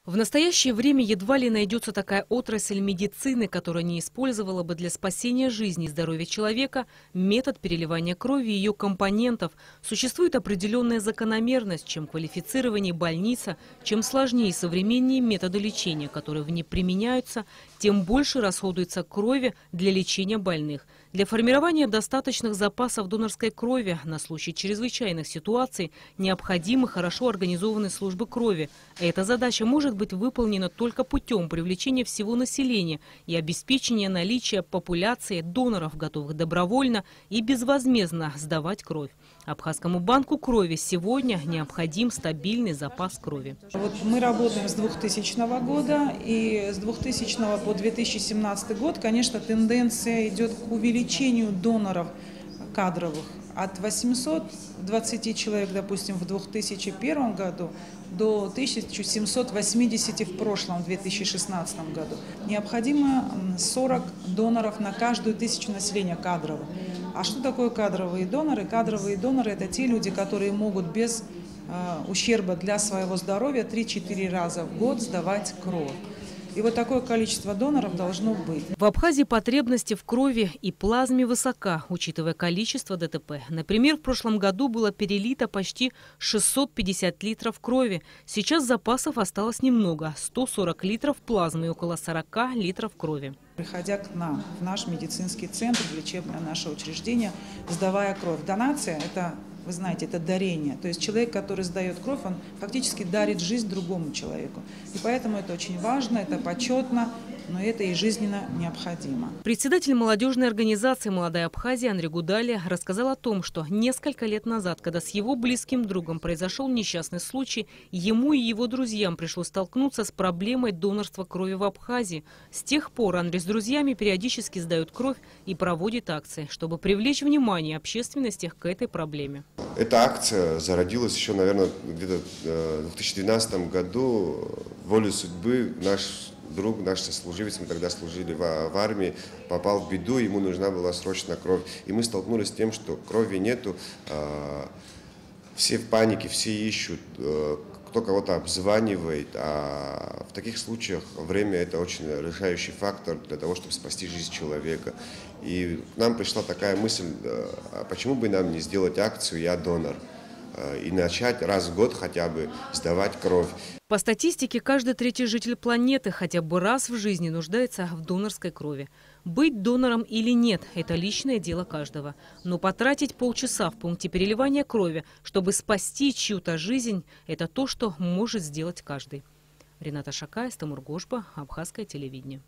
В настоящее время едва ли найдется такая отрасль медицины, которая не использовала бы для спасения жизни и здоровья человека метод переливания крови и ее компонентов. Существует определенная закономерность. Чем квалифицированнее больница, чем сложнее и современнее методы лечения, которые в ней применяются, тем больше расходуется крови для лечения больных. Для формирования достаточных запасов донорской крови на случай чрезвычайных ситуаций необходимы хорошо организованные службы крови. Эта задача может быть выполнена только путем привлечения всего населения и обеспечения наличия популяции доноров, готовых добровольно и безвозмездно сдавать кровь. Абхазскому банку крови сегодня необходим стабильный запас крови. Вот мы работаем с 2000 года, и с 2000 по 2017 год, конечно, тенденция идет к увеличению доноров кадровых. От 820 человек, допустим, в 2001 году до 1780 в прошлом, 2016 году. Необходимо 40 доноров на каждую тысячу населения кадровых. А что такое кадровые доноры? Кадровые доноры – это те люди, которые могут без ущерба для своего здоровья 3-4 раза в год сдавать кровь. И вот такое количество доноров должно быть. В Абхазии потребности в крови и плазме высока, учитывая количество ДТП. Например, в прошлом году было перелито почти 650 литров крови. Сейчас запасов осталось немного – 140 литров плазмы и около 40 литров крови. Приходя к нам, в наш медицинский центр, в лечебное наше учреждение, сдавая кровь. Донация – это, вы знаете, это дарение. То есть человек, который сдает кровь, он фактически дарит жизнь другому человеку. И поэтому это очень важно, это почетно, но это и жизненно необходимо. Председатель молодежной организации «Молодая Абхазия» Андрей Гудали рассказал о том, что несколько лет назад, когда с его близким другом произошел несчастный случай, ему и его друзьям пришлось столкнуться с проблемой донорства крови в Абхазии. С тех пор Андрей с друзьями периодически сдают кровь и проводит акции, чтобы привлечь внимание общественности к этой проблеме. Эта акция зародилась еще, наверное, где-то в 2012 году. Волей судьбы наш друг, наш сослуживец, мы тогда служили в армии, попал в беду, ему нужна была срочно кровь. И мы столкнулись с тем, что крови нету, все в панике, все ищут, кто кого-то обзванивает. А в таких случаях время – это очень решающий фактор для того, чтобы спасти жизнь человека. И к нам пришла такая мысль, а почему бы нам не сделать акцию «Я донор» и начать раз в год хотя бы сдавать кровь. По статистике, каждый третий житель планеты хотя бы раз в жизни нуждается в донорской крови. Быть донором или нет – это личное дело каждого. Но потратить полчаса в пункте переливания крови, чтобы спасти чью-то жизнь – это то, что может сделать каждый. Рената Шакаева, Тимур Гошба, Абхазское телевидение.